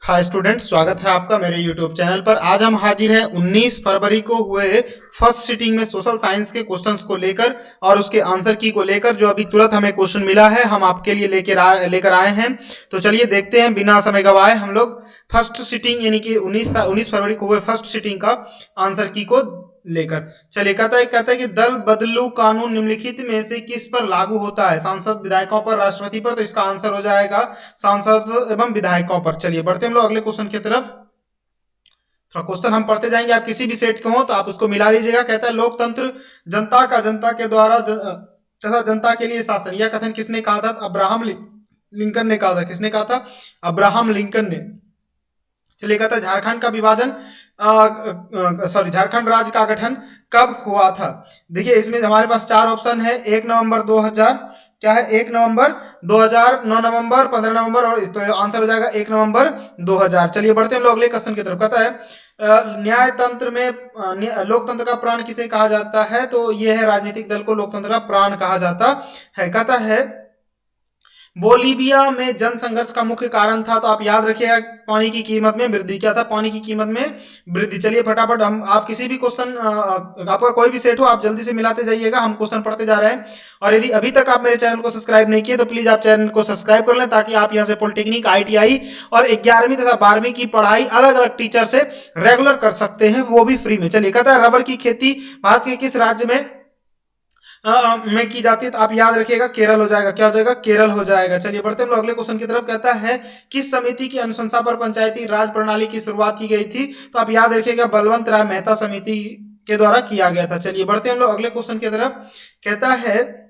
Hi student, स्वागत है आपका मेरे यूट्यूब चैनल पर। आज हम हाजिर हैं 19 फरवरी को हुए फर्स्ट सिटिंग में सोशल साइंस के क्वेश्चंस को लेकर और उसके आंसर की को लेकर। जो अभी तुरंत हमें क्वेश्चन मिला है, हम आपके लिए लेकर आए हैं। तो चलिए देखते हैं बिना समय गवाए हम लोग फर्स्ट सिटिंग यानी कि 19 फरवरी को हुए फर्स्ट सिटिंग का आंसर की को लेकर। चलिए कहता है कि दल बदलू कानून निम्नलिखित में से किस पर लागू होता है? सांसद, विधायकों पर, राष्ट्रपति पर। तो इसका आंसर हो जाएगा सांसद एवं विधायकों पर। चलिए बढ़ते हैं हम लोग अगले क्वेश्चन की तरफ। थोड़ा क्वेश्चन हम पढ़ते जाएंगे, आप किसी भी सेट के हो तो आप उसको मिला लीजिएगा। कहता है लोकतंत्र जनता का जनता के द्वारा तथा जनता के लिए शासन, यह कथन किसने कहा था? अब्राहम लिंकन ने कहा था। किसने कहा था? अब्राहम लिंकन ने। चलिए कहता है झारखंड का विभाजन झारखंड राज्य का गठन कब हुआ था? देखिए इसमें हमारे पास चार ऑप्शन है। 1 नवंबर 2000, क्या है? 1 नवंबर 2000, 9 नवंबर, 15 नवंबर, और तो आंसर हो जाएगा 1 नवंबर 2000। चलिए बढ़ते हैं लोग अगले क्वेश्चन की तरफ। कहता है न्याय तंत्र में लोकतंत्र का प्राण किसे कहा जाता है? तो यह है राजनीतिक दल को लोकतंत्र का प्राण कहा जाता है। कहता है बोलीविया में जन संघर्ष का मुख्य कारण था, तो आप याद रखिएगा पानी की कीमत में वृद्धि। क्या था? पानी की कीमत में वृद्धि। चलिए फटाफट आप किसी भी क्वेश्चन, आपका कोई भी सेट हो, आप जल्दी से मिलाते जाइएगा, हम क्वेश्चन पढ़ते जा रहे हैं। और यदि अभी तक आप मेरे चैनल को सब्सक्राइब नहीं किए तो प्लीज आप चैनल को सब्सक्राइब कर लें, ताकि आप यहाँ से पॉलिटेक्निक, ITI और 11वीं तथा 12वीं की पढ़ाई अलग अलग टीचर से रेगुलर कर सकते हैं, वो भी फ्री में। चलिए कहता है रबर की खेती भारत के किस राज्य में की जाती है? तो आप याद रखिएगा केरल हो जाएगा। क्या हो जाएगा? केरल हो जाएगा। चलिए बढ़ते हैं अगले क्वेश्चन की तरफ। कहता है किस समिति की अनुशंसा पर पंचायती राज प्रणाली की शुरुआत की गई थी? तो आप याद रखिएगा बलवंत राय मेहता समिति के द्वारा किया गया था। चलिए बढ़ते हैं हम लोग अगले क्वेश्चन की तरफ। कहता है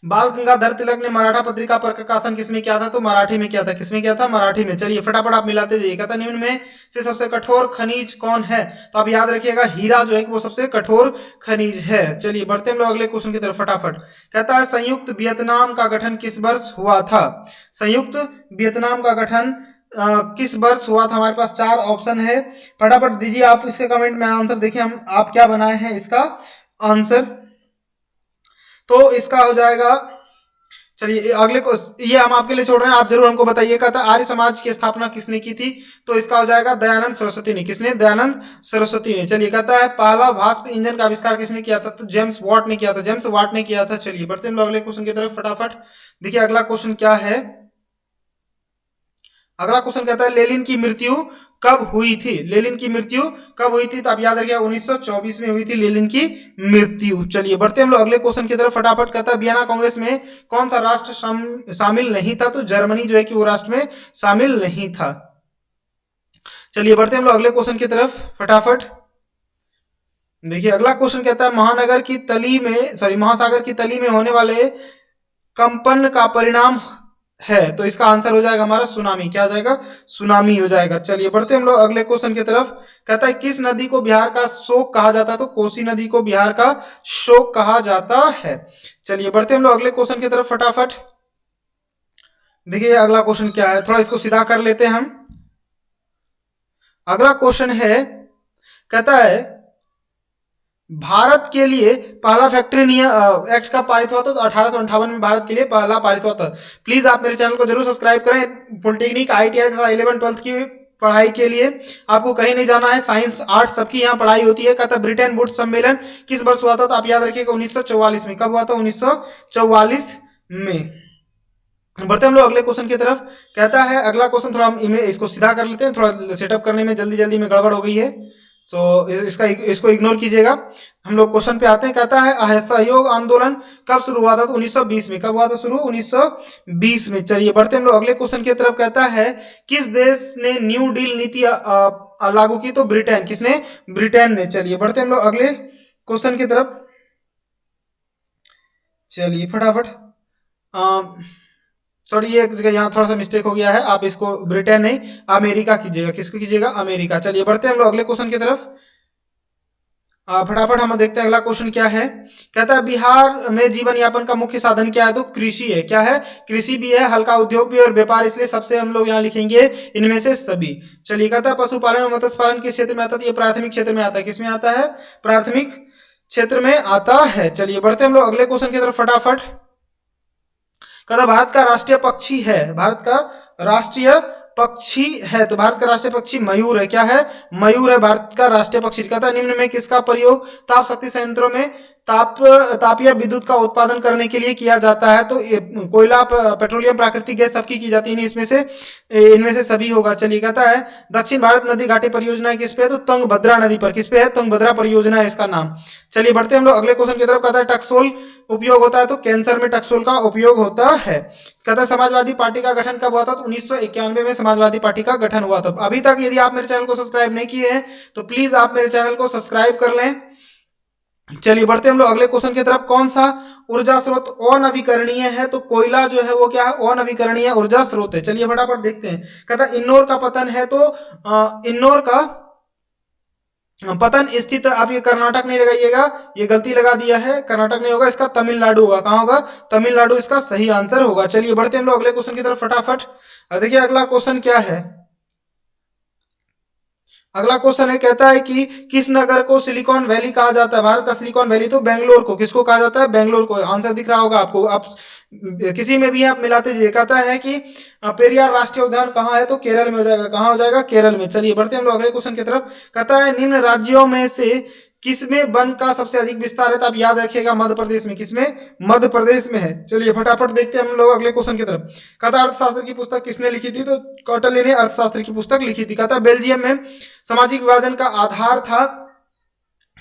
बाल गंगाधर तिलक ने मराठा पत्रिका पर प्रकाशन किसमें किया था? तो मराठी में किया था। किसमें किया था? मराठी में। चलिए फटाफट आप मिलाते जाइए। कहता निम्न में से सबसे कठोर खनिज कौन है? तो आप याद रखिएगा हीरा जो है वो सबसे कठोर खनिज है। चलिए बढ़ते हैं लोग अगले क्वेश्चन की तरफ फटाफट। कहता है संयुक्त वियतनाम का गठन किस वर्ष हुआ था? संयुक्त वियतनाम का गठन किस वर्ष हुआ था? हमारे पास चार ऑप्शन है, फटाफट दीजिए आप इसके कमेंट में आंसर। देखिए हम आप क्या बनाए हैं इसका आंसर। तो इसका हो जाएगा, चलिए अगले को ये हम आपके लिए छोड़ रहे हैं, आप जरूर हमको बताइएगा। था आर्य समाज की स्थापना किसने की थी? तो इसका हो जाएगा दयानंद सरस्वती ने। किसने? दयानंद सरस्वती ने। चलिए कहता है पहला वाष्प इंजन का आविष्कार किसने किया था? तो जेम्स वाट ने किया था। जेम्स वाट ने किया था। चलिए बढ़ते हैं अगले क्वेश्चन की तरफ फटाफट। देखिए अगला क्वेश्चन क्या है। अगला क्वेश्चन कहता है लेनिन की मृत्यु कब हुई थी? लेनिन की मृत्यु कब हुई थी? तो आप याद रखिए 1924 में हुई थी लेनिन की मृत्यु। चलिए बढ़ते हैं हम लोग अगले क्वेश्चन की तरफ फटाफट। कहता है वियना कांग्रेस में कौन सा राष्ट्र शामिल नहीं था? तो जर्मनी जो है कि वो राष्ट्र में शामिल नहीं था। चलिए बढ़ते हैं हम लोग अगले क्वेश्चन की तरफ फटाफट। देखिए अगला क्वेश्चन कहता है महासागर की तली में होने वाले कंपन का परिणाम है, तो इसका आंसर हो जाएगा हमारा सुनामी। क्या हो जाएगा? सुनामी हो जाएगा। चलिए बढ़ते हम लोग अगले क्वेश्चन की तरफ। कहता है किस नदी को बिहार का शोक कहा जाता है? तो कोसी नदी को बिहार का शोक कहा जाता है। चलिए बढ़ते हम लोग अगले क्वेश्चन की तरफ फटाफट। देखिए अगला क्वेश्चन क्या है, थोड़ा इसको सीधा कर लेते हैं हम। अगला क्वेश्चन है, कहता है भारत के लिए पहला फैक्ट्री एक्ट कब पारित हुआ था? तो 1858 में भारत के लिए पहला पारित हुआ था। प्लीज आप मेरे चैनल को जरूर सब्सक्राइब करें। पॉलिटेक्निक, ITI तथा 11-12 की पढ़ाई के लिए आपको कहीं नहीं जाना है, साइंस आर्ट्स सबकी यहाँ पढ़ाई होती है। कहता ब्रिटेन वुड्स सम्मेलन किस वर्ष हुआ था? तो आप याद रखिएगा 1944 में। कब हुआ था? 1944 में। बढ़ते हम लोग अगले क्वेश्चन की तरफ। कहता है अगला क्वेश्चन, थोड़ा हम इसको सीधा कर लेते हैं, थोड़ा सेटअप करने में जल्दी में गड़बड़ हो गई है, इसको इग्नोर कीजिएगा। हम लोग क्वेश्चन पे आते हैं। कहता है असहयोग आंदोलन कब शुरू हुआ था? तो 1920 में। कब हुआ था शुरू? 1920 में। चलिए बढ़ते हम लोग अगले क्वेश्चन की तरफ। कहता है किस देश ने न्यू डील नीति लागू की? तो ब्रिटेन। किसने? ब्रिटेन ने। चलिए बढ़ते हम लोग अगले क्वेश्चन की तरफ। चलिए फटाफट। सॉरी ये यहाँ थोड़ा सा मिस्टेक हो गया है, आप इसको ब्रिटेन नहीं अमेरिका कीजिएगा। किसको कीजिएगा? अमेरिका। चलिए बढ़ते हैं हम लोग अगले क्वेश्चन की तरफ फटाफट। हम देखते हैं अगला क्वेश्चन क्या है। कहता है बिहार में जीवन यापन का मुख्य साधन क्या है? तो कृषि है। क्या है? कृषि भी है, हल्का उद्योग भी और व्यापार, इसलिए सबसे हम लोग यहाँ लिखेंगे इनमें से सभी। चलिए कहता है पशुपालन और मत्स्य पालन किस क्षेत्र में आता है? ये प्राथमिक क्षेत्र में आता है। किसमें आता है? प्राथमिक क्षेत्र में आता है। चलिए बढ़ते हम लोग अगले क्वेश्चन की तरफ फटाफट। कहता भारत का राष्ट्रीय पक्षी है, भारत का राष्ट्रीय पक्षी है, तो भारत का राष्ट्रीय पक्षी मयूर है। क्या है? मयूर है भारत का राष्ट्रीय पक्षी। कहता है निम्न में किसका प्रयोग ताप शक्ति संयंत्रों में तापीय विद्युत का उत्पादन करने के लिए किया जाता है? तो कोयला, पेट्रोलियम, प्राकृतिक गैस सबकी की जाती है, इनमें से सभी होगा। चलिए कहता है दक्षिण भारत नदी घाटी परियोजना किस पे है? तो तुंगभद्रा नदी पर। किस पे है? तुंगभद्रा परियोजना है इसका नाम। चलिए बढ़ते हम लोग अगले क्वेश्चन की तरफ। कहता है टकसोल उपयोग होता है, तो कैंसर में टकसोल का उपयोग होता है। कहता है समाजवादी पार्टी का गठन कब हुआ था? तो 1991 में समाजवादी पार्टी का गठन हुआ था। अभी तक यदि आप मेरे चैनल को सब्सक्राइब नहीं किए हैं तो प्लीज आप मेरे चैनल को सब्सक्राइब कर लें। चलिए बढ़ते हम लोग अगले क्वेश्चन की तरफ। कौन सा ऊर्जा स्रोत अनवीकरणीय है? तो कोयला जो है वो क्या है? अनवीकरणीय ऊर्जा स्रोत है। चलिए फटाफट देखते हैं। कहता है इन्नौर का पतन है, तो इन्नौर का पतन स्थित, आप ये कर्नाटक नहीं लगाइएगा, ये गलती लगा दिया है, कर्नाटक नहीं होगा, इसका तमिलनाडु होगा। कहां होगा? तमिलनाडु इसका सही आंसर होगा। चलिए बढ़ते हम लोग अगले क्वेश्चन की तरफ फटाफट। देखिए अगला क्वेश्चन क्या है। अगला क्वेश्चन है, कहता है कि किस नगर को सिलिकॉन वैली कहा जाता है? भारत का सिलिकॉन वैली, तो बेंगलोर को। किसको कहा जाता है? बेंगलोर को। आंसर दिख रहा होगा आपको, आप किसी में भी आप मिलाते जाइए। कहता है कि पेरियार राष्ट्रीय उद्यान कहाँ है? तो केरल में हो जाएगा। कहाँ हो जाएगा? केरल में। चलिए बढ़ते हम लोग अगले क्वेश्चन की तरफ। कहता है निम्न राज्यों में से किसमें वन का सबसे अधिक विस्तार है? तो आप याद रखिएगा मध्य प्रदेश में। किसमें? मध्य प्रदेश में है। चलिए फटाफट देखते हैं हम लोग अगले क्वेश्चन की तरफ। कहता अर्थशास्त्र की पुस्तक किसने लिखी थी? तो कौटिल्य ने अर्थशास्त्र की पुस्तक लिखी थी। कहता बेल्जियम में सामाजिक विभाजन का आधार था,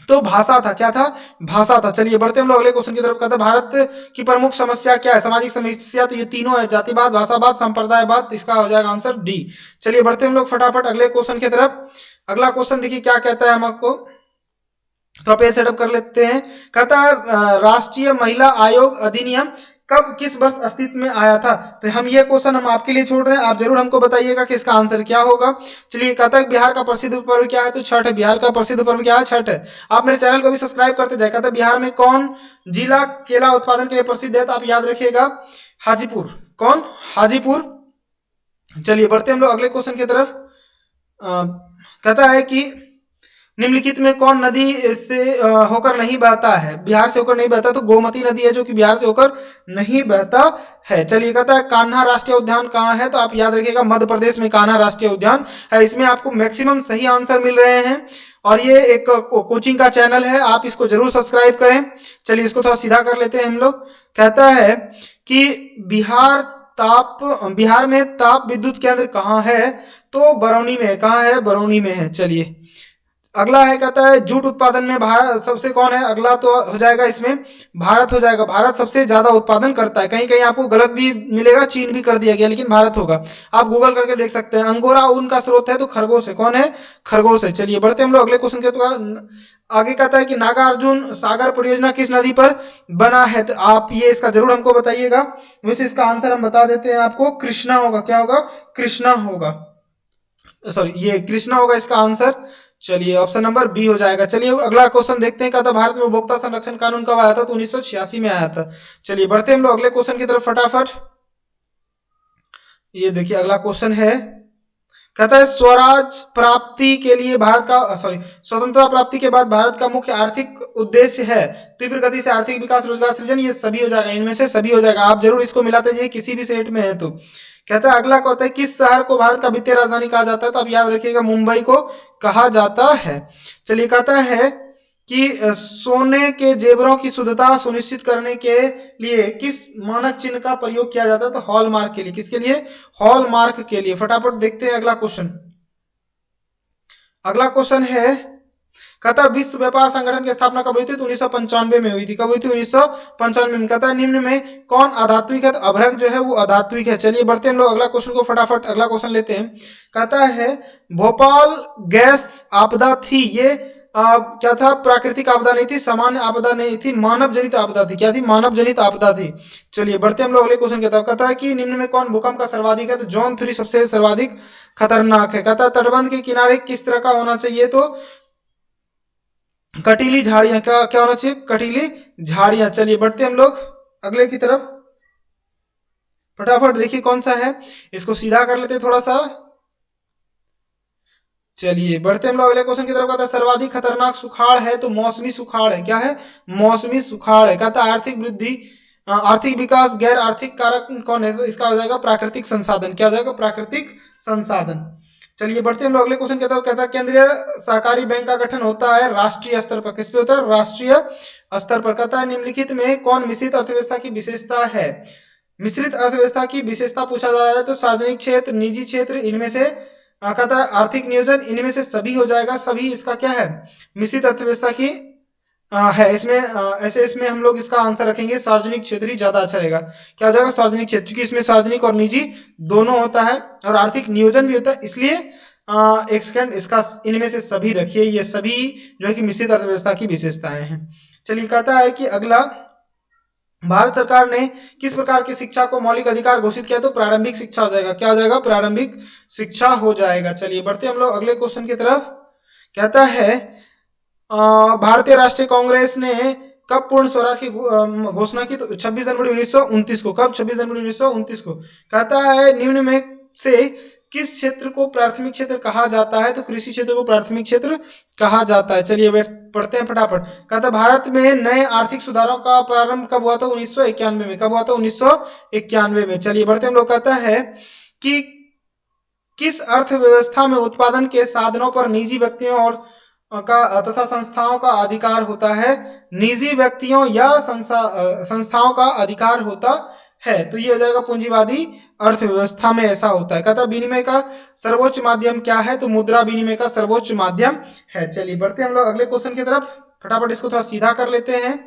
तो भाषा था। क्या था? भाषा था। चलिए बढ़ते हम लोग अगले क्वेश्चन की तरफ। कहता है भारत की प्रमुख समस्या क्या है? सामाजिक समस्या तो ये तीनों है, जातिवाद, भाषावाद, संप्रदायवाद। इसका हो जाएगा आंसर डी। चलिए बढ़ते हम लोग फटाफट अगले क्वेश्चन की तरफ। अगला क्वेश्चन देखिए क्या कहता है हमको, तो पेज सेटअप कर लेते हैं। कहता है राष्ट्रीय महिला आयोग अधिनियम कब, किस वर्ष अस्तित्व में आया था? तो हम ये क्वेश्चन हम आपके लिए छोड़ रहे हैं, आप जरूर हमको बताइएगा कि इसका आंसर क्या होगा। चलिए कहता है बिहार का प्रसिद्ध पर्व क्या है? तो छठ है। बिहार का प्रसिद्ध पर्व क्या है? छठ है। आप मेरे चैनल को भी सब्सक्राइब करते जाए। कहता है बिहार में कौन जिला केला उत्पादन के लिए प्रसिद्ध है? तो आप याद रखिएगा हाजीपुर। कौन? हाजीपुर। चलिए बढ़ते हम लोग अगले क्वेश्चन की तरफ। कहता है कि निम्नलिखित में कौन नदी से होकर नहीं बहता है? बिहार से होकर नहीं बहता, तो गोमती नदी है जो कि बिहार से होकर नहीं बहता है। चलिए कहता है कान्हा राष्ट्रीय उद्यान कहाँ है? तो आप याद रखिएगा मध्य प्रदेश में कान्हा राष्ट्रीय उद्यान है। इसमें आपको मैक्सिमम सही आंसर मिल रहे हैं और ये एक कोचिंग का चैनल है, आप इसको जरूर सब्सक्राइब करें। चलिए इसको थोड़ा सीधा कर लेते हैं हम लोग। कहता है कि बिहार में ताप विद्युत केंद्र कहाँ है? तो बरौनी में है। कहाँ है? बरौनी में है। चलिए अगला है, कहता है जूट उत्पादन में भारत सबसे कौन है? अगला तो हो जाएगा इसमें भारत हो जाएगा। भारत सबसे ज्यादा उत्पादन करता है। कहीं कहीं आपको गलत भी मिलेगा, चीन भी कर दिया गया, लेकिन भारत होगा। आप गूगल करके देख सकते हैं। अंगोरा ऊन का स्रोत है, तो खरगोश है। कौन है? खरगोश है। चलिए बढ़ते हम लोग अगले क्वेश्चन के। तो आगे कहता है कि नागार्जुन सागर परियोजना किस नदी पर बना है? तो आप ये इसका जरूर हमको बताइएगा। वैसे इसका आंसर हम बता देते हैं आपको, कृष्णा होगा। क्या होगा? कृष्णा होगा, सॉरी ये कृष्णा होगा इसका आंसर। चलिए ऑप्शन नंबर बी हो जाएगा। चलिए अगला क्वेश्चन देखते हैं। कहता भारत में उपभोक्ता संरक्षण कानून कब आया था? तो 1986 में आया था। चलिए बढ़ते हम लोग अगले क्वेश्चन की तरफ फटाफट। ये देखिए अगला क्वेश्चन है, कहता है स्वराज प्राप्ति के लिए भारत का स्वतंत्रता प्राप्ति के बाद भारत का मुख्य आर्थिक उद्देश्य है तीव्र गति से आर्थिक विकास, रोजगार सृजन। ये सभी हो जाएगा, इनमें से सभी हो जाएगा। आप जरूर इसको मिलाते जाइए किसी भी सेट में है तो। कहता है अगला कहता है किस शहर को भारत का वित्तीय राजधानी कहा जाता है? तो आप याद रखिएगा मुंबई को कहा जाता है। चलिए कहता है कि सोने के जेवरों की शुद्धता सुनिश्चित करने के लिए किस मानक चिन्ह का प्रयोग किया जाता है? तो हॉलमार्क के लिए। किसके लिए? हॉलमार्क के लिए। फटाफट देखते हैं अगला क्वेश्चन। अगला क्वेश्चन है, कहता है विश्व व्यापार संगठन की स्थापना कब हुई थी? तो 1995 में हुई थी। कब हुई थी? 1995 में। कहता है निम्न में कौन अधात्विक है? तो अभ्रक जो है वो अधात्विक है। चलिए बढ़ते हैं हम लोग अगला क्वेश्चन को फटाफट अगला क्वेश्चन लेते हैं। कहता है भोपाल गैस आपदा थी, ये क्या था? प्राकृतिक आपदा नहीं थी, सामान्य आपदा नहीं थी, मानव जनित आपदा थी। क्या थी? मानव जनित आपदा थी। चलिए बढ़ते हम लोग अगले क्वेश्चन की तरफ। कहता है कि निम्न में कौन भूकंप का सर्वाधिक है? तो जॉन 3 सबसे सर्वाधिक खतरनाक है। कहता है तटबंध के किनारे किस तरह का होना चाहिए? तो कटीली झाड़ियां। क्या होना चाहिए? कटीली झाड़ियां। चलिए बढ़ते हम लोग अगले की तरफ फटाफट। देखिए कौन सा है, इसको सीधा कर लेते थोड़ा सा। चलिए बढ़ते हम लोग अगले क्वेश्चन की तरफ। कहता है सर्वाधिक खतरनाक सुखाड़ है, तो मौसमी सुखाड़ है। क्या है? मौसमी सुखाड़ है। कहता है आर्थिक वृद्धि आर्थिक विकास, गैर आर्थिक कारक कौन है? तो इसका हो जाएगा प्राकृतिक संसाधन। क्या हो जाएगा? प्राकृतिक संसाधन। चलिए बढ़ते हम लोग अगले क्वेश्चन कहता है केंद्रीय सहकारी बैंक का गठन होता है राष्ट्रीय स्तर पर। किस पे होता है? राष्ट्रीय स्तर पर। कहता है निम्नलिखित में कौन मिश्रित अर्थव्यवस्था की विशेषता है? मिश्रित अर्थव्यवस्था की विशेषता पूछा जा रहा है तो सार्वजनिक क्षेत्र, निजी क्षेत्र, इनमें से कहता है आर्थिक नियोजन, इनमें से सभी हो जाएगा। सभी इसका क्या है? मिश्रित अर्थव्यवस्था की है। इसमें ऐसे इसमें हम लोग इसका आंसर रखेंगे सार्वजनिक क्षेत्र ही ज्यादा अच्छा रहेगा। क्या हो जाएगा? सार्वजनिक क्षेत्र, क्योंकि इसमें सार्वजनिक और निजी दोनों होता है और आर्थिक नियोजन भी होता है, इसलिए एक सेकंड, इसका इनमें से सभी रखिए। ये सभी जो है कि मिश्रित अर्थव्यवस्था की विशेषताएं हैं। चलिए कहता है कि अगला, भारत सरकार ने किस प्रकार की शिक्षा को मौलिक अधिकार घोषित किया? तो प्रारंभिक शिक्षा हो जाएगा। क्या हो जाएगा? प्रारंभिक शिक्षा हो जाएगा। चलिए बढ़ते हम लोग अगले क्वेश्चन की तरफ। कहता है भारतीय राष्ट्रीय कांग्रेस ने कब पूर्ण स्वराज की घोषणा की? तो 26 जनवरी 1929 को। कब? 26 जनवरी 1929 को। कहता है निम्न में से किस क्षेत्र को प्राथमिक क्षेत्र कहा जाता है? तो कृषि क्षेत्र को प्राथमिक क्षेत्र कहा जाता है। चलिए पढ़ते हैं फटाफट। कहता है भारत में नए आर्थिक सुधारों का प्रारंभ कब हुआ था? 1991 में। कब हुआ था? 1991 में। चलिए बढ़ते हम लोग। कहता है कि किस अर्थव्यवस्था में उत्पादन के साधनों पर निजी व्यक्तियों और का तथा संस्थाओं का अधिकार होता है? निजी व्यक्तियों या संस्थाओं का अधिकार होता है। तो ये हो जाएगा पूंजीवादी अर्थव्यवस्था में ऐसा होता है। कहता विनिमय का सर्वोच्च माध्यम क्या है? तो मुद्रा विनिमय का सर्वोच्च माध्यम है। चलिए बढ़ते हम लोग अगले क्वेश्चन की तरफ। फटाफट इसको थोड़ा सीधा कर लेते हैं।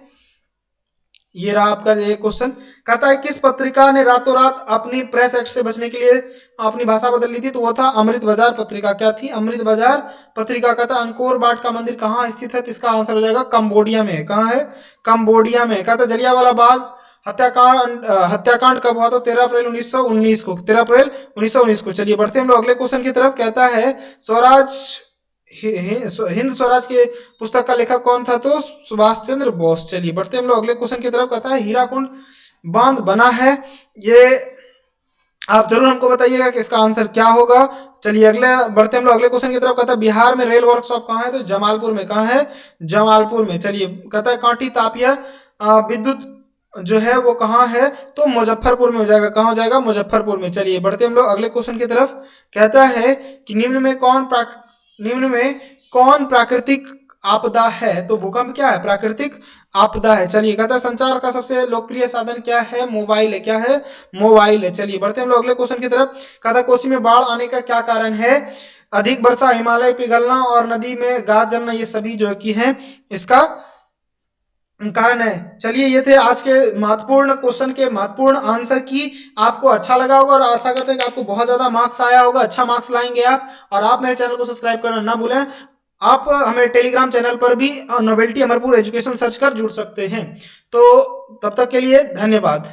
ये रहा आपका ये क्वेश्चन। कहता है किस पत्रिका ने रातों रात अपनी प्रेस एक्ट से बचने के लिए अपनी भाषा बदल ली थी? तो वो था अमृत बाजार पत्रिका। क्या थी? अमृत बाजार पत्रिका। कहता है अंकोर वाट का मंदिर कहाँ स्थित है? तो इसका आंसर हो जाएगा कंबोडिया में। कहाँ है? कंबोडिया में। कहता है जलियांवाला बाग हत्याकांड कब हुआ? तो 13 अप्रैल 1919 को। 13 अप्रैल 1919 को। चलिए बढ़ते हम लोग अगले क्वेश्चन की तरफ। कहता है स्वराज हिंद स्वराज के पुस्तक का लेखक कौन था? तो सुभाष चंद्र बोस। चलिए बढ़ते हम लोग अगले क्वेश्चन की तरफ। कहता है हीराकुंड बांध बना है, ये आप जरूर हमको बताइएगा कि इसका आंसर क्या होगा। चलिए अगले बढ़ते हम लोग अगले क्वेश्चन की तरफ। कहता है बिहार में रेल वर्कशॉप कहाँ है? तो जमालपुर में। कहाँ है? जमालपुर में। चलिए कहता है कांटी तापिया विद्युत जो है वो कहाँ है? तो मुजफ्फरपुर में हो जाएगा। कहाँ हो जाएगा? मुजफ्फरपुर में। चलिए बढ़ते हम लोग अगले क्वेश्चन की तरफ। कहता है कि निम्न में कौन प्राकृतिक आपदा है? तो भूकंप क्या है? प्राकृतिक आपदा है। चलिए कहता है संचार का सबसे लोकप्रिय साधन क्या है? मोबाइल है। क्या है? मोबाइल है। चलिए बढ़ते हम लोग अगले क्वेश्चन की तरफ। कहता है कोसी में बाढ़ आने का क्या कारण है? अधिक वर्षा, हिमालय पिघलना और नदी में गाद जमना, ये सभी जो की है इसका कारण है। चलिए ये थे आज के महत्वपूर्ण क्वेश्चन के महत्वपूर्ण आंसर की। आपको अच्छा लगा होगा और आशा करते हैं कि आपको बहुत ज्यादा मार्क्स आया होगा। अच्छा मार्क्स लाएंगे आप। और आप मेरे चैनल को सब्सक्राइब करना ना भूलें। आप हमें टेलीग्राम चैनल पर भी नोबेलिटी अमरपुर एजुकेशन सर्च कर जुड़ सकते हैं। तो तब तक के लिए धन्यवाद।